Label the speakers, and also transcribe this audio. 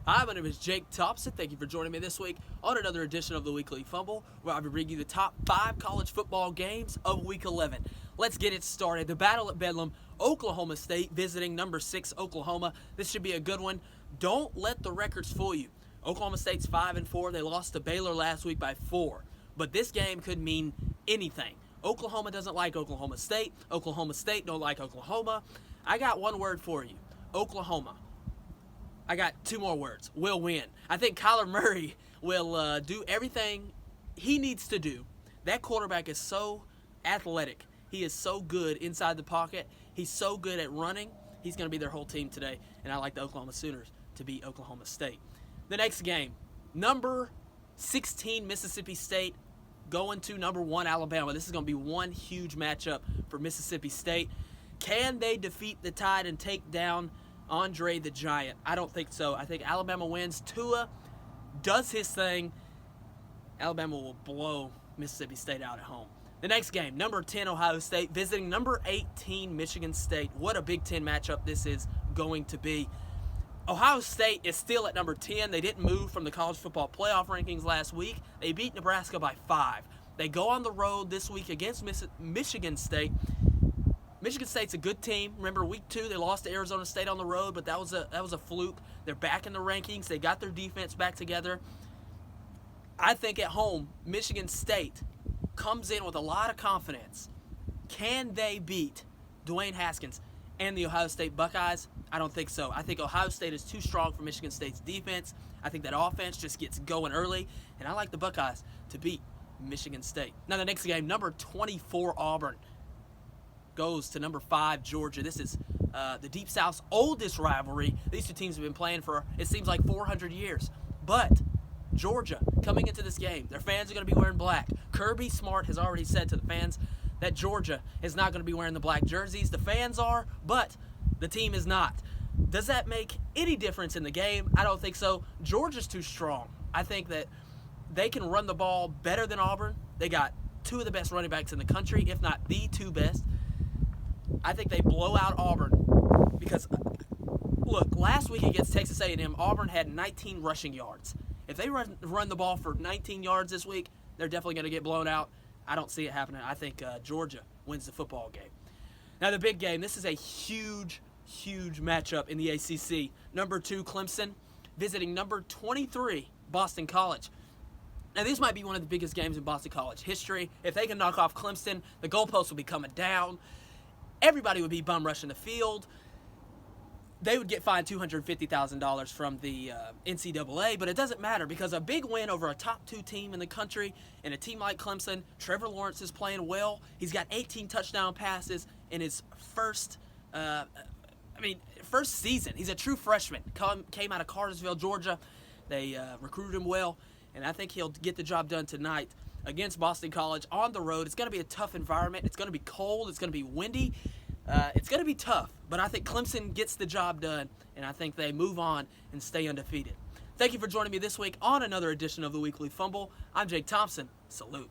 Speaker 1: Hi, my name is Jake Thompson. Thank you for joining me this week on another edition of the Weekly Fumble, where I'll be bringing you the top 5 college football games of Week 11. Let's get it started. The Battle at Bedlam, Oklahoma State visiting number 6 Oklahoma. This should be a good one. Don't let the records fool you. Oklahoma State's 5-4. They lost to Baylor last week by 4. But this game could mean anything. Oklahoma doesn't like Oklahoma State. Oklahoma State don't like Oklahoma. I got one word for you. Oklahoma. I got 2 more words. Will win. I think Kyler Murray will do everything he needs to do. That quarterback is so athletic. He is so good inside the pocket. He's so good at running. He's going to be their whole team today. And I like the Oklahoma Sooners to beat Oklahoma State. The next game, number 16 Mississippi State going to number 1 Alabama. This is going to be one huge matchup for Mississippi State. Can they defeat the Tide and take down Andre the Giant? I don't think so. I think Alabama wins. Tua does his thing. Alabama will blow Mississippi State out at home. The next game, number 10 Ohio State visiting number 18 Michigan State. What a Big Ten matchup this is going to be. Ohio State is still at number 10. They didn't move from the college football playoff rankings last week. They beat Nebraska by 5. They go on the road this week against Michigan State. Michigan State's a good team. Remember, week 2 they lost to Arizona State on the road, but that was a fluke. They're back in the rankings. They got their defense back together. I think at home, Michigan State comes in with a lot of confidence. Can they beat Dwayne Haskins and the Ohio State Buckeyes? I don't think so. I think Ohio State is too strong for Michigan State's defense. I think that offense just gets going early, and I like the Buckeyes to beat Michigan State. Now the next game, number 24 Auburn goes to number 5 Georgia. This is the Deep South's oldest rivalry. These two teams have been playing for, it seems like, 400 years. But Georgia, coming into this game, their fans are going to be wearing black. Kirby Smart has already said to the fans that Georgia is not going to be wearing the black jerseys. The fans are, but the team is not. Does that make any difference in the game? I don't think so. Georgia's too strong. I think that they can run the ball better than Auburn. They got 2 of the best running backs in the country, if not the 2 best. I think they blow out Auburn because, look, last week against Texas A&M, Auburn had 19 rushing yards. If they run the ball for 19 yards this week, they're definitely going to get blown out. I don't see it happening. I think Georgia wins the football game. Now the big game, this is a huge matchup in the ACC. Number 2 Clemson visiting number 23 Boston College. Now this might be one of the biggest games in Boston College history. If they can knock off Clemson, the goalposts will be coming down. Everybody would be bum rushing the field. They would get fined $250,000 from the NCAA, but it doesn't matter because a big win over a top 2 team in the country and a team like Clemson, Trevor Lawrence is playing well. He's got 18 touchdown passes in his first season. He's a true freshman. Came out of Cartersville, Georgia. They recruited him well, and I think he'll get the job done tonight against Boston College on the road. It's going to be a tough environment. It's going to be cold. It's going to be windy. It's going to be tough, but I think Clemson gets the job done, and I think they move on and stay undefeated. Thank you for joining me this week on another edition of the Weekly Fumble. I'm Jake Thompson. Salute.